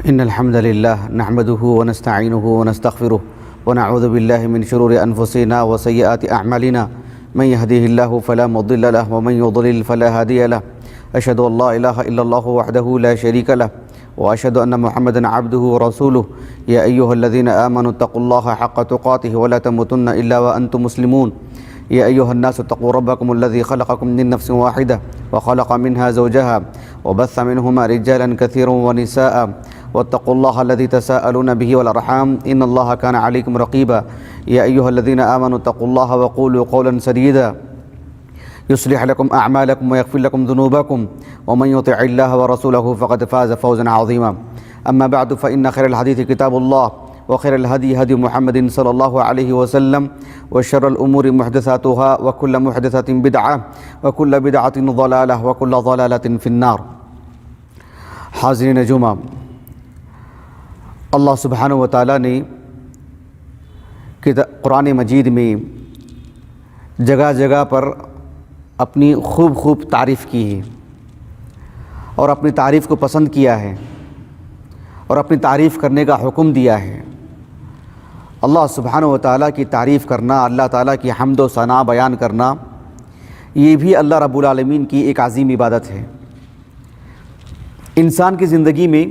إن الحمد لله نحمده ونستعينه ونستغفره ونعوذ بالله من شرور أنفسنا وسيئات أعمالنا من يهديه الله فلا مضل له ومن يضلل فلا هادي له أشهد أن لا إله إلا الله وحده لا شريك له وأشهد أن محمدا عبده ورسوله يا أيها الذين آمنوا اتقوا الله حق تقاته ولا تموتن إلا وأنتم مسلمون يا أيها الناس اتقوا ربكم الذي خلقكم من نفس واحدة وخلق منها زوجها وبث منهما رجالا كثيرا ونساء واتقوا الله الذي تساءلون به والأرحام إن الله كان عليكم رقيبا يا أيها الذين آمنوا اتقوا الله وقولوا قولا سديدا يصلح لكم أعمالكم ويغفر لكم ذنوبكم ومن يطع الله ورسوله فقد فاز فوزا عظيما أما بعد فإن خير الحديث كتاب الله وخير الهدي هدي محمد صلى الله عليه وسلم وشر الأمور محدثاتها وكل محدثة بدعة وكل بدعة ضلالة وكل ضلالة في النار. حاضرین جمعہ، اللہ سبحانہ و تعالیٰ نے قرآن مجید میں جگہ جگہ پر اپنی خوب تعریف کی ہے اور اپنی تعریف کو پسند کیا ہے اور اپنی تعریف کرنے کا حکم دیا ہے. اللہ سبحانہ و تعالیٰ کی تعریف کرنا، اللہ تعالیٰ کی حمد و ثنا بیان کرنا، یہ بھی اللہ رب العالمین کی ایک عظیم عبادت ہے. انسان کی زندگی میں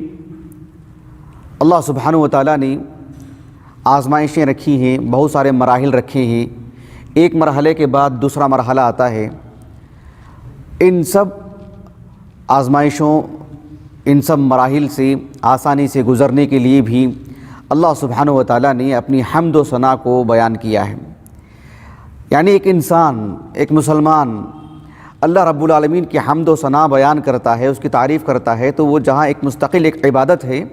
اللہ سبحانہ و تعالیٰ نے آزمائشیں رکھی ہیں، بہت سارے مراحل رکھے ہیں. ایک مرحلے کے بعد دوسرا مرحلہ آتا ہے. ان سب آزمائشوں، ان سب مراحل سے آسانی سے گزرنے کے لیے بھی اللہ سبحانہ و تعالیٰ نے اپنی حمد و ثنا کو بیان کیا ہے. یعنی ایک انسان، ایک مسلمان اللہ رب العالمین کی حمد و ثنا بیان کرتا ہے، اس کی تعریف کرتا ہے، تو وہ جہاں ایک مستقل ایک عبادت ہے،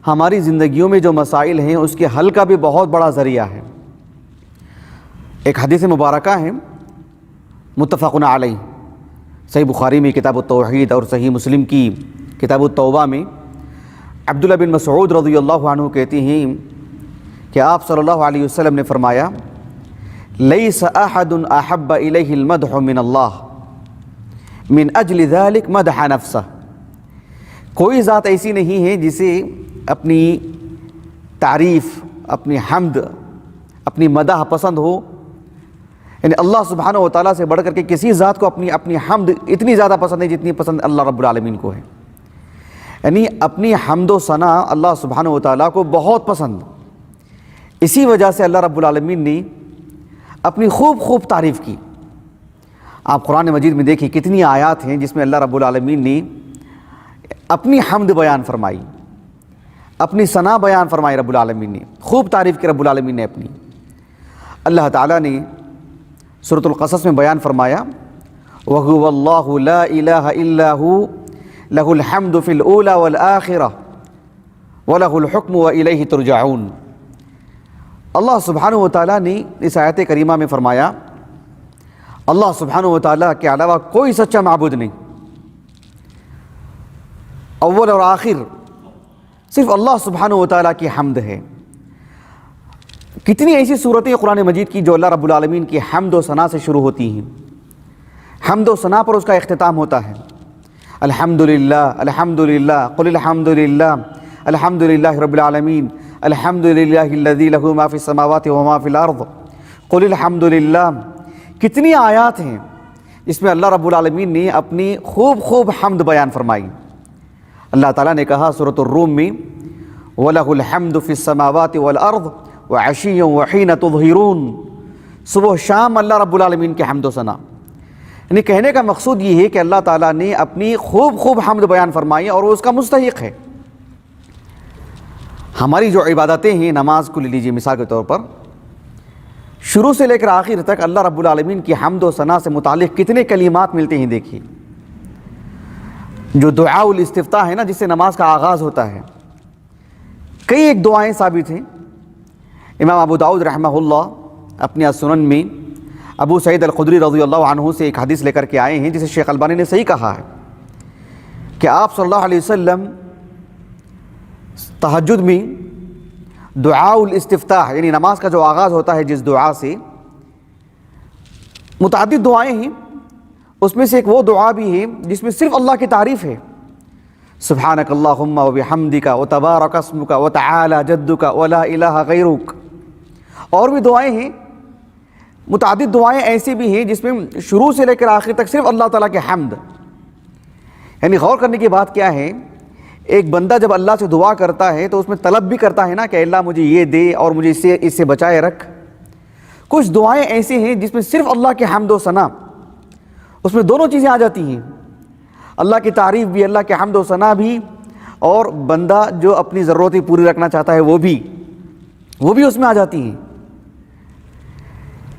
ہماری زندگیوں میں جو مسائل ہیں اس کے حل کا بھی بہت بڑا ذریعہ ہے. ایک حدیث مبارکہ ہے متفق علیہ، صحیح بخاری میں کتاب التوحید اور صحیح مسلم کی کتاب التوبہ میں عبداللہ بن مسعود رضی اللہ عنہ کہتے ہیں کہ آپ صلی اللہ علیہ وسلم نے فرمایا: لیس احد احب الیہ المدح من اللہ من اجل ذلک مدح نفسہ. کوئی ذات ایسی نہیں ہے جسے اپنی تعریف، اپنی حمد، اپنی مدح پسند ہو. یعنی اللہ سبحانہ و تعالیٰ سے بڑھ کر کے کسی ذات کو اپنی حمد اتنی زیادہ پسند ہے جتنی پسند اللہ رب العالمین کو ہے. یعنی اپنی حمد و ثنا اللہ سبحانہ و تعالیٰ کو بہت پسند. اسی وجہ سے اللہ رب العالمین نے اپنی خوب تعریف کی. آپ قرآن مجید میں دیکھیں کتنی آیات ہیں جس میں اللہ رب العالمین نے اپنی حمد بیان فرمائی، اپنی ثنا بیان فرمائی. رب العالمین نے خوب تعریف کی رب العالمین نے اپنی. اللہ تعالیٰ نے سورۃ القصص میں بیان فرمایا: وَهُوَ اللَّهُ لَا إِلَٰهَ إِلَّا هُوَ لَهُ الْحَمْدُ فِي الْأُولَى وَالْآخِرَةِ وَلَهُ الْحُكْمُ وَإِلَيْهِ تُرْجَعُونَ. اللہ سبحانہ و تعالیٰ نے اس آیت کریمہ میں فرمایا اللہ سبحانہ و تعالیٰ کے علاوہ کوئی سچا معبود نہیں. اول اور آخر صرف اللہ سبحانہ و تعالیٰ کی حمد ہے. کتنی ایسی صورتیں قرآن مجید کی جو اللہ رب العالمین کی حمد و ثنا سے شروع ہوتی ہیں. حمد و ثنا پر اس کا اختتام ہوتا ہے. الحمدللہ الحمدللہ قل الحمدللہ الحمدللہ رب العالمین الحمدللہ الذی لہ ما فی السماوات وما فی الارض قل الحمدللہ. کتنی آیات ہیں جس میں اللہ رب العالمین نے اپنی خوب حمد بیان فرمائی. اللہ تعالیٰ نے کہا سورۃ الروم میں: وَلَهُ الْحَمْدُ فِي السَّمَاوَاتِ وَالْأَرْضِ وَعَشِيًّا وَحِينَ تُظْهِرُونَ. صبح و شام اللہ رب العالمین کے حمد و ثنا. یعنی کہنے کا مقصود یہ ہے کہ اللہ تعالیٰ نے اپنی خوب حمد بیان فرمائی اور وہ اس کا مستحق ہے. ہماری جو عبادتیں ہیں، نماز کو لے لیجیے مثال کے طور پر، شروع سے لے کر آخر تک اللہ رب العالمین کی حمد و ثنا سے متعلق کتنے کلمات ملتے ہیں. دیکھیے جو دعاء الاستفتاح ہے نا، جس سے نماز کا آغاز ہوتا ہے، کئی ایک دعائیں ثابت ہیں. امام ابو داؤد رحمہ اللہ اپنی السنن میں ابو سعید الخدری رضی اللہ عنہ سے ایک حدیث لے کر کے آئے ہیں جسے شیخ البانی نے صحیح کہا ہے کہ آپ صلی اللہ علیہ وسلم تہجد میں دعاء الاستفتاح، یعنی نماز کا جو آغاز ہوتا ہے جس دعا سے، متعدد دعائیں ہیں، اس میں سے ایک وہ دعا بھی ہے جس میں صرف اللہ کی تعریف ہے، سبحانک اللہم و بحمدک و تبارک اسمک و تعالی جدک و لا الہ غیرک. اور بھی دعائیں ہیں، متعدد دعائیں ایسی بھی ہیں جس میں شروع سے لے کر آخر تک صرف اللہ تعالیٰ کے حمد. یعنی غور کرنے کی بات کیا ہے، ایک بندہ جب اللہ سے دعا کرتا ہے تو اس میں طلب بھی کرتا ہے نا کہ اللہ مجھے یہ دے اور مجھے اس سے بچائے رکھ. کچھ دعائیں ایسی ہیں جس میں صرف اللہ کے حمد و ثنا، اس میں دونوں چیزیں آ جاتی ہیں، اللہ کی تعریف بھی، اللہ کے حمد و ثنا بھی، اور بندہ جو اپنی ضرورتیں پوری رکھنا چاہتا ہے وہ بھی اس میں آ جاتی ہیں.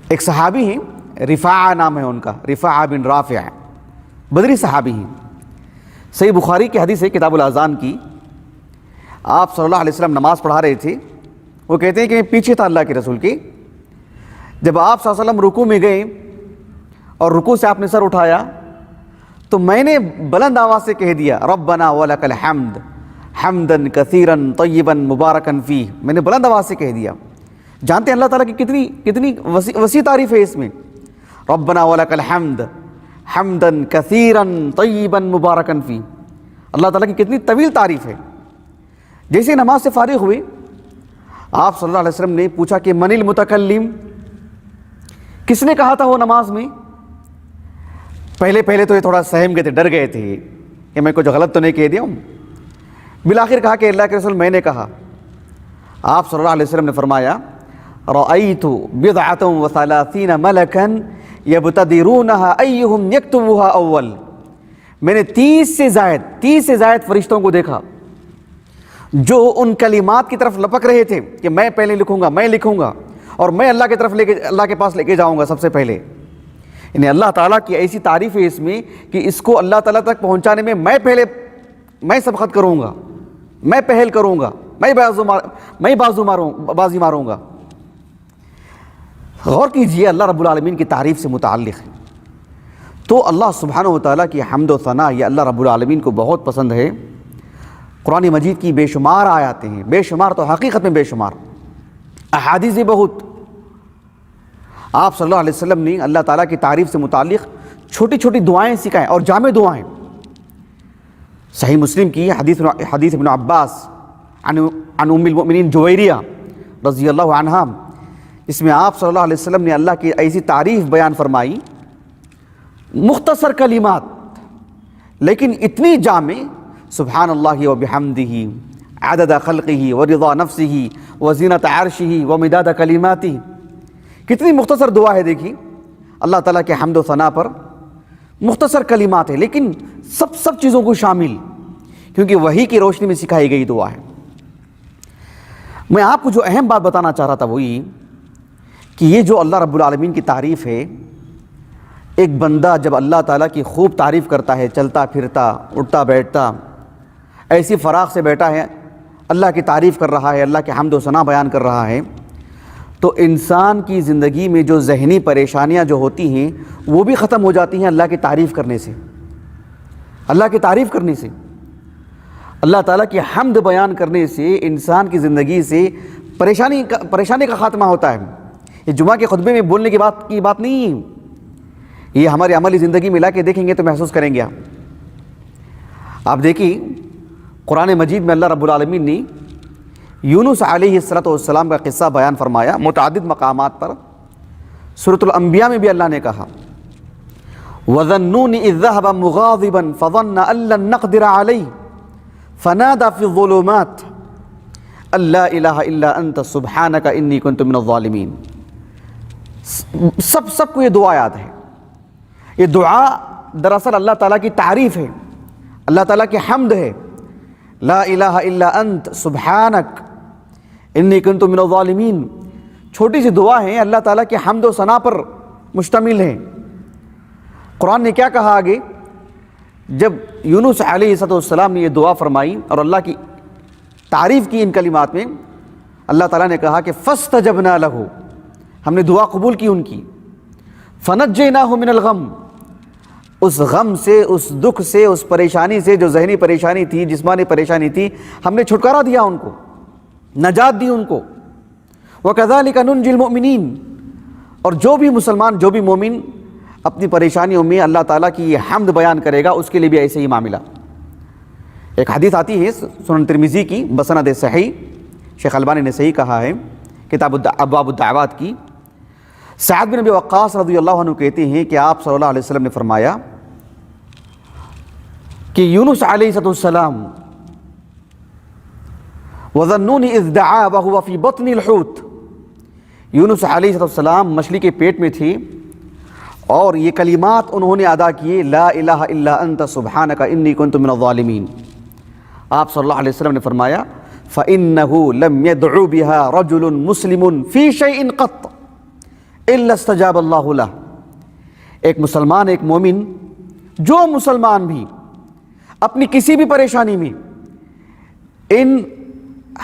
ایک صحابی ہیں، رفاعہ نام ہے ان کا، رفاعہ بن رافع، بدری صحابی ہیں. صحیح بخاری کی حدیث ہے کتاب الاذان کی. آپ صلی اللہ علیہ وسلم نماز پڑھا رہے تھے. وہ کہتے ہیں کہ میں پیچھے تھا اللہ کے رسول کے. جب آپ صلی اللہ علیہ وسلم رکوع میں گئے اور رکوع سے آپ نے سر اٹھایا تو میں نے بلند آواز سے کہہ دیا ربنا ولک الحمد حمدا کثیرا طیبا مبارکا فیہ. میں نے بلند آواز سے کہہ دیا. جانتے ہیں اللہ تعالیٰ کی کتنی وسیع تعریف ہے اس میں. ربنا ولک الحمد حمدا کثیرا طیبا مبارکا فیہ. اللہ تعالیٰ کی کتنی طویل تعریف ہے. جیسے نماز سے فارغ ہوئے آپ صلی اللہ علیہ وسلم نے پوچھا کہ من المتکلم، کس نے کہا تھا وہ نماز میں؟ پہلے تو یہ تھوڑا سہم گئے تھے، ڈر گئے تھے کہ میں کچھ غلط تو نہیں کہہ دیا ہوں. بالآخر کہا کہ اللہ کے رسول میں نے کہا. آپ صلی اللہ علیہ وسلم نے فرمایا رأیت بضعۃ وثلاثین ملکا یبتدرونها ایہم یکتبها اول. میں نے 30 سے زائد فرشتوں کو دیکھا جو ان کلمات کی طرف لپک رہے تھے کہ میں پہلے لکھوں گا اور میں اللہ کے پاس لے کے جاؤں گا سب سے پہلے. یعنی اللہ تعالیٰ کی ایسی تعریف ہے اس میں کہ اس کو اللہ تعالیٰ تک پہنچانے میں میں سبقت کروں گا، میں پہل کروں گا، میں بازی ماروں گا. غور کیجئے اللہ رب العالمین کی تعریف سے متعلق ہے. تو اللہ سبحانہ و تعالیٰ کی حمد و ثنا یہ اللہ رب العالمین کو بہت پسند ہے. قرآن مجید کی بے شمار آیاتیں ہیں، بے شمار تو حقیقت میں بے شمار، احادیث بہت. آپ صلی اللہ علیہ وسلم نے اللہ تعالیٰ کی تعریف سے متعلق چھوٹی چھوٹی دعائیں سکھائیں اور جامع دعائیں. صحیح مسلم کی حدیث ابن عباس عن ام المؤمنین جویریہ رضی اللہ عنہا، اس میں آپ صلی اللہ علیہ وسلم نے اللہ کی ایسی تعریف بیان فرمائی، مختصر کلمات لیکن اتنی جامع. سبحان اللہ و بحمدہ عدد خلقہ ورضا نفسہ وزینت عرشہ ومداد کلماتہ. کتنی مختصر دعا ہے. دیکھیے اللہ تعالیٰ کے حمد و ثنا پر مختصر کلمات ہے لیکن سب چیزوں کو شامل، کیونکہ وحی کی روشنی میں سکھائی گئی دعا ہے. میں آپ کو جو اہم بات بتانا چاہ رہا تھا وہ یہ کہ یہ جو اللہ رب العالمین کی تعریف ہے، ایک بندہ جب اللہ تعالیٰ کی خوب تعریف کرتا ہے، چلتا پھرتا اٹھتا بیٹھتا ایسی فراغ سے بیٹھا ہے، اللہ کی تعریف کر رہا ہے، اللہ کے حمد و ثنا بیان کر رہا ہے، تو انسان کی زندگی میں جو ذہنی پریشانیاں جو ہوتی ہیں وہ بھی ختم ہو جاتی ہیں اللہ کی تعریف کرنے سے. اللہ کی تعریف کرنے سے، اللہ تعالیٰ کی حمد بیان کرنے سے انسان کی زندگی سے پریشانی کا خاتمہ ہوتا ہے. یہ جمعہ کے خطبے میں بولنے کی بات نہیں ہے، یہ ہماری عملی زندگی میں لا کے دیکھیں گے تو محسوس کریں گے. آپ دیکھیے قرآن مجید میں اللہ رب العالمین نے یونس علیہ السلام کا قصہ بیان فرمایا متعدد مقامات پر. سورۃ الانبیاء میں بھی اللہ نے کہا وَظَنُّونِ إِذْ ذَهَبَ مُغَاضِبًا فَظَنَّ أَن لَّن نَّقْدِرَ عَلَيْهِ فَنَادَى فِي الظُّلُمَاتِ أَن لَّا إِلَٰهَ إِلَّا أَنتَ سُبْحَانَكَ إِنِّي كُنتُ مِنَ الظَّالِمِينَ. سب کو یہ دعا یاد ہے. یہ دعا دراصل اللہ تعالیٰ کی تعریف ہے، اللہ تعالیٰ کی حمد ہے. لا الہ الا انت سبحانک انی کنت من الظالمین. چھوٹی سی دعا ہے، اللہ تعالیٰ کی حمد و ثنا پر مشتمل ہے. قرآن نے کیا کہا آگے؟ جب یونس علیہ السلام نے یہ دعا فرمائی اور اللہ کی تعریف کی ان کلمات میں، اللہ تعالیٰ نے کہا کہ فاستجبنا لہ، ہم نے دعا قبول کی ان کی. فنجیناہ من الغم، اس غم سے، اس دکھ سے، اس پریشانی سے جو ذہنی پریشانی تھی، جسمانی پریشانی تھی، ہم نے چھٹکارا دیا ان کو، نجات دی ان کو. وَكَذَلِكَ نُنْجِي الْمُؤْمِنِينَ. اور جو بھی مسلمان، جو بھی مومن اپنی پریشانیوں میں اللہ تعالیٰ کی یہ حمد بیان کرے گا اس کے لیے بھی ایسے ہی معاملہ. ایک حدیث آتی ہے سنن ترمذی کی بسند صحیح، شیخ البانی نے صحیح کہا ہے، کتاب ابواب الدعوات کی۔ سعد بن ابی وقاص رضی اللہ عنہ کہتے ہیں کہ آپ صلی اللہ علیہ وسلم نے فرمایا کہ یونس علیہ السلام وَظَنُّونِ اِذْ دَعَا وَهُوَ فِي بَطْنِ الْحُوتِ، یونس علیہ السلام مچھلی کے پیٹ میں تھے اور یہ کلمات انہوں نے ادا کیے، لا الہ الا انت سبحانک انی کنت من الظالمین۔ آپ صلی اللہ علیہ وسلم نے فرمایا فَإِنَّهُ لَمْ يَدْعُ بِهَا رَجُلٌ مُسْلِمٌ فِي شَيْءٍ قَطْ إِلَّا اسْتَجَابَ اللَّهُ لَهُ۔ ایک مسلمان، ایک مومن، جو مسلمان بھی اپنی کسی بھی پریشانی میں ان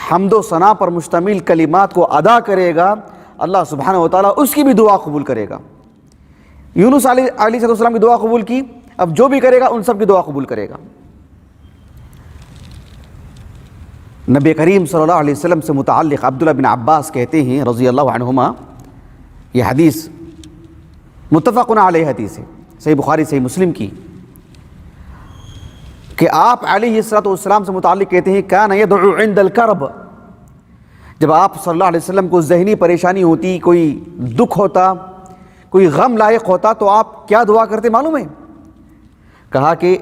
حمد و ثنا پر مشتمل کلمات کو ادا کرے گا، اللہ سبحانہ و تعالیٰ اس کی بھی دعا قبول کرے گا۔ یونس علیہ السلام کی دعا قبول کی، اب جو بھی کرے گا ان سب کی دعا قبول کرے گا۔ نبی کریم صلی اللہ علیہ وسلم سے متعلق عبداللہ بن عباس کہتے ہیں رضی اللہ عنہما، یہ حدیث متفق علیہ حدیث ہے، صحیح بخاری صحیح مسلم کی، کہ آپ علیہ السلام سے متعلق کہتے ہیں کان یدعو عند الکرب، جب آپ صلی اللہ علیہ وسلم کو ذہنی پریشانی ہوتی، کوئی دکھ ہوتا، کوئی غم لاحق ہوتا، تو آپ کیا دعا کرتے معلوم ہے؟ کہا کہ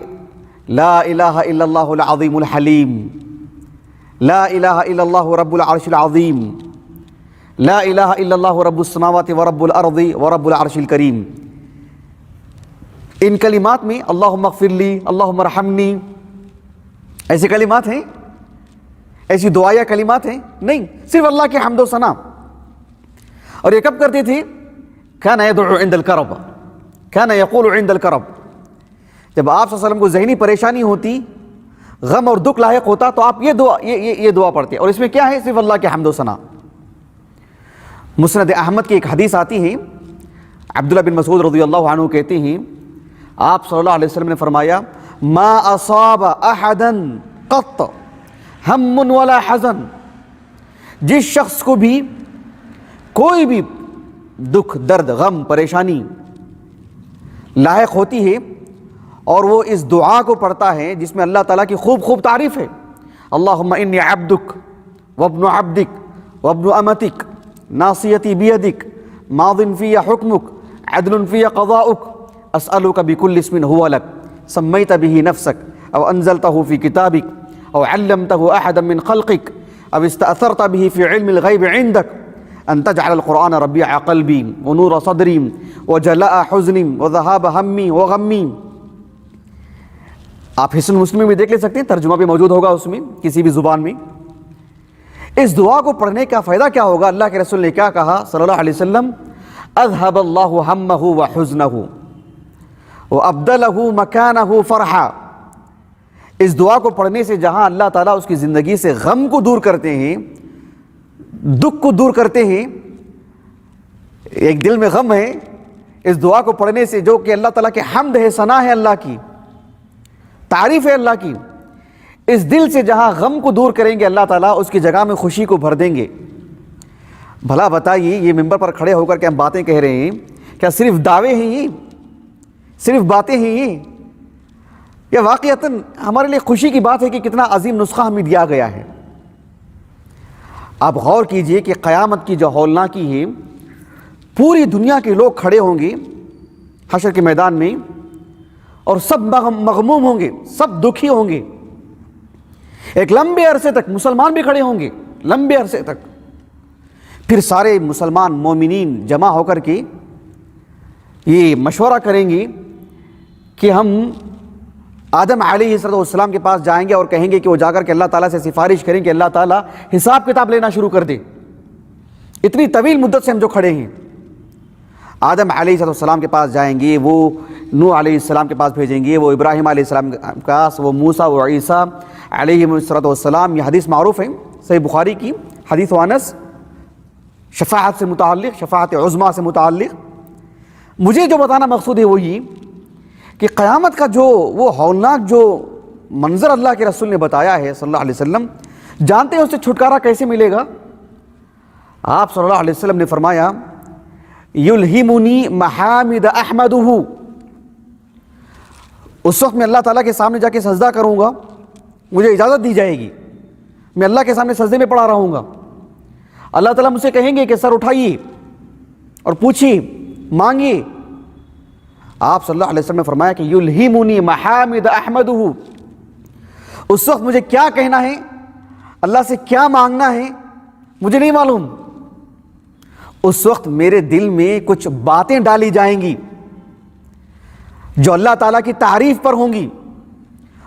لا الہ الا اللہ العظیم الحلیم، لا الہ الا اللہ رب العرش العظیم، لا الہ الا اللہ رب السماوات ورب الارض ورب العرش الکریم۔ ان کلمات میں اللہم اغفر لی، اللہم ارحمنی، ایسے کلمات ہیں؟ ایسی دعائیہ کلمات ہیں؟ نہیں، صرف اللہ کے حمد و ثنا۔ اور یہ کب کرتے تھے؟ کان یدعو عند الکرب، کان یقول عند الکرب، جب آپ صلی اللہ علیہ وسلم کو ذہنی پریشانی ہوتی، غم اور دکھ لاحق ہوتا، تو آپ یہ دعا پڑھتے، اور اس میں کیا ہے؟ صرف اللہ کے حمد و ثنا۔ مسند احمد کی ایک حدیث آتی ہے، عبداللہ بن مسعود رضی اللہ عنہ کہتے ہیں آپ صلی اللہ علیہ وسلم نے فرمایا ما اصاب احدا قط ہم ولا حزن، جس شخص کو بھی کوئی بھی دکھ، درد، غم، پریشانی لاحق ہوتی ہے اور وہ اس دعا کو پڑھتا ہے جس میں اللہ تعالیٰ کی خوب تعریف ہے، اللہم انی عبدک وابن عبدک وابن امتک ناصیتی بیدک ماض فی حکمک عدل فی قضاؤک اسألک بکل اسم هو لک سمیت به نفسک او انزلته فی کتابک او علمته احدا من خلقک او استأثرت به فی علم الغیب عندک ان تجعل القرآن ربیع قلبی ونور صدری وجلاء حزنی وذهاب ہمی وغمی۔ آپ حسن مسلم میں دیکھ لے سکتے ہیں، ترجمہ بھی موجود ہوگا اس میں کسی بھی زبان میں۔ اس دعا کو پڑھنے کا فائدہ کیا ہوگا؟ اللہ کے رسول نے کیا کہا صلی اللہ علیہ وسلم؟ اذهب اللہ ہمہ وحزنہ وابدلہ مکانہ فرحا۔ اس دعا کو پڑھنے سے جہاں اللہ تعالیٰ اس کی زندگی سے غم کو دور کرتے ہیں، دکھ کو دور کرتے ہیں، ایک دل میں غم ہے، اس دعا کو پڑھنے سے جو کہ اللہ تعالیٰ کی حمد ہے، ثنا ہے اللہ کی، تعریف ہے اللہ کی، اس دل سے جہاں غم کو دور کریں گے اللہ تعالیٰ اس کی جگہ میں خوشی کو بھر دیں گے۔ بھلا بتائیے، یہ ممبر پر کھڑے ہو کر کے ہم باتیں کہہ رہے ہیں، کیا صرف دعوے ہیں یہ؟ صرف باتیں ہیں یہ واقعتاً ہمارے لیے خوشی کی بات ہے کہ کتنا عظیم نسخہ ہمیں دیا گیا ہے۔ آپ غور کیجئے کہ قیامت کی جو ہولناکی ہے، پوری دنیا کے لوگ کھڑے ہوں گے حشر کے میدان میں اور سب مغموم ہوں گے، سب دکھی ہوں گے، ایک لمبے عرصے تک مسلمان بھی کھڑے ہوں گے، لمبے عرصے تک۔ پھر سارے مسلمان مومنین جمع ہو کر کے یہ مشورہ کریں گے کہ ہم آدم علیہ السلام کے پاس جائیں گے اور کہیں گے کہ وہ جا کر کے اللہ تعالیٰ سے سفارش کریں کہ اللہ تعالیٰ حساب کتاب لینا شروع کر دے۔ اتنی طویل مدت سے ہم جو کھڑے ہیں، آدم علیہ السلام کے پاس جائیں گے، وہ نوح علیہ السلام کے پاس بھیجیں گے، وہ ابراہیم علیہ السلام کے پاس، وہ موسیٰ و عیسیٰ علیہ السلام۔ یہ حدیث معروف ہے صحیح بخاری کی، حدیث انس، شفاعت سے متعلق، شفاعت عظمیٰ سے متعلق۔ مجھے جو بتانا مقصود ہے وہ یہ کہ قیامت کا جو وہ ہولناک جو منظر اللہ کے رسول نے بتایا ہے صلی اللہ علیہ وسلم، جانتے ہیں اس سے چھٹکارا کیسے ملے گا؟ آپ صلی اللہ علیہ وسلم نے فرمایا یلہمنی محامد احمدہ، اس وقت میں اللہ تعالیٰ کے سامنے جا کے سجدہ کروں گا مجھے اجازت دی جائے گی، میں اللہ کے سامنے سجدے میں پڑا رہوں گا، اللہ تعالیٰ مجھ سے کہیں گے کہ سر اٹھائیے اور پوچھیے، مانگیے۔ آپ صلی اللہ علیہ وسلم نے فرمایا کہ یلہمنی محامد احمدہ، اس وقت مجھے کیا کہنا ہے، اللہ سے کیا مانگنا ہے مجھے نہیں معلوم۔ اس وقت میرے دل میں کچھ باتیں ڈالی جائیں گی جو اللہ تعالیٰ کی تعریف پر ہوں گی،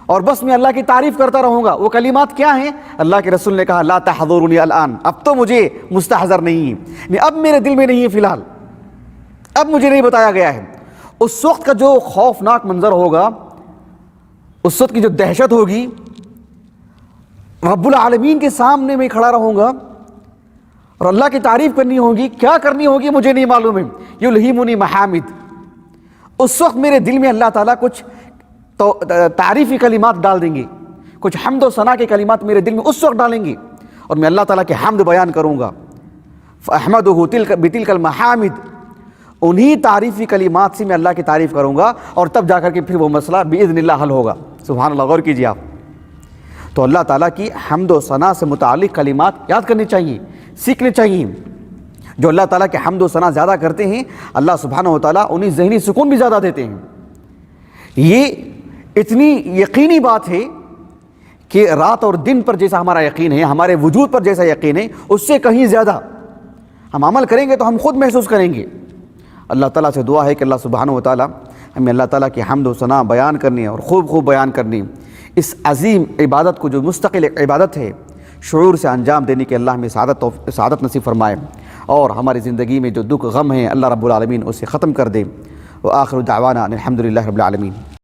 اور بس میں اللہ کی تعریف کرتا رہوں گا۔ وہ کلمات کیا ہیں؟ اللہ کے رسول نے کہا لا تحضرنی الان، اب تو مجھے مستحضر نہیں ہے، اب میرے دل میں نہیں ہے، فی الحال اب مجھے نہیں بتایا گیا ہے۔ اس وقت کا جو خوفناک منظر ہوگا، اس وقت کی جو دہشت ہوگی، رب العالمین کے سامنے میں کھڑا رہوں گا اور اللہ کی تعریف کرنی ہوگی، کیا کرنی ہوگی مجھے نہیں معلوم ہے۔ یلہمنی محامد، اس وقت میرے دل میں اللہ تعالیٰ کچھ تعریفی کلمات ڈال دیں گے، کچھ حمد و ثنا کے کلمات میرے دل میں اس وقت ڈالیں گے، اور میں اللہ تعالیٰ کے حمد بیان کروں گا۔ فاحمدہ بتلک المحامد، انہی تعریفی کلمات سے میں اللہ کی تعریف کروں گا، اور تب جا کر کے پھر وہ مسئلہ باذن اللہ حل ہوگا۔ سبحان اللہ، غور کیجیے آپ۔ تو اللہ تعالیٰ کی حمد و ثنا سے متعلق کلمات یاد کرنی چاہیے، سیکھنے چاہیے۔ جو اللہ تعالیٰ کے حمد و ثنا زیادہ کرتے ہیں، اللہ سبحانہ و تعالیٰ انہیں ذہنی سکون بھی زیادہ دیتے ہیں۔ یہ اتنی یقینی بات ہے کہ رات اور دن پر جیسا ہمارا یقین ہے، ہمارے وجود پر جیسا یقین ہے، اس سے کہیں زیادہ ہم عمل کریں گے تو ہم خود محسوس کریں گے۔ اللہ تعالیٰ سے دعا ہے کہ اللہ سبحانہ و تعالیٰ ہمیں اللہ تعالیٰ کی حمد و ثنا بیان کرنی اور خوب خوب بیان کرنی، اس عظیم عبادت کو جو مستقل عبادت ہے شعور سے انجام دینے کے اللہ ہمیں سعادت نصیب فرمائے، اور ہماری زندگی میں جو دکھ غم ہیں اللہ رب العالمین اسے ختم کر دے۔ وآخر دعوانا ان الحمد للہ رب العالمین۔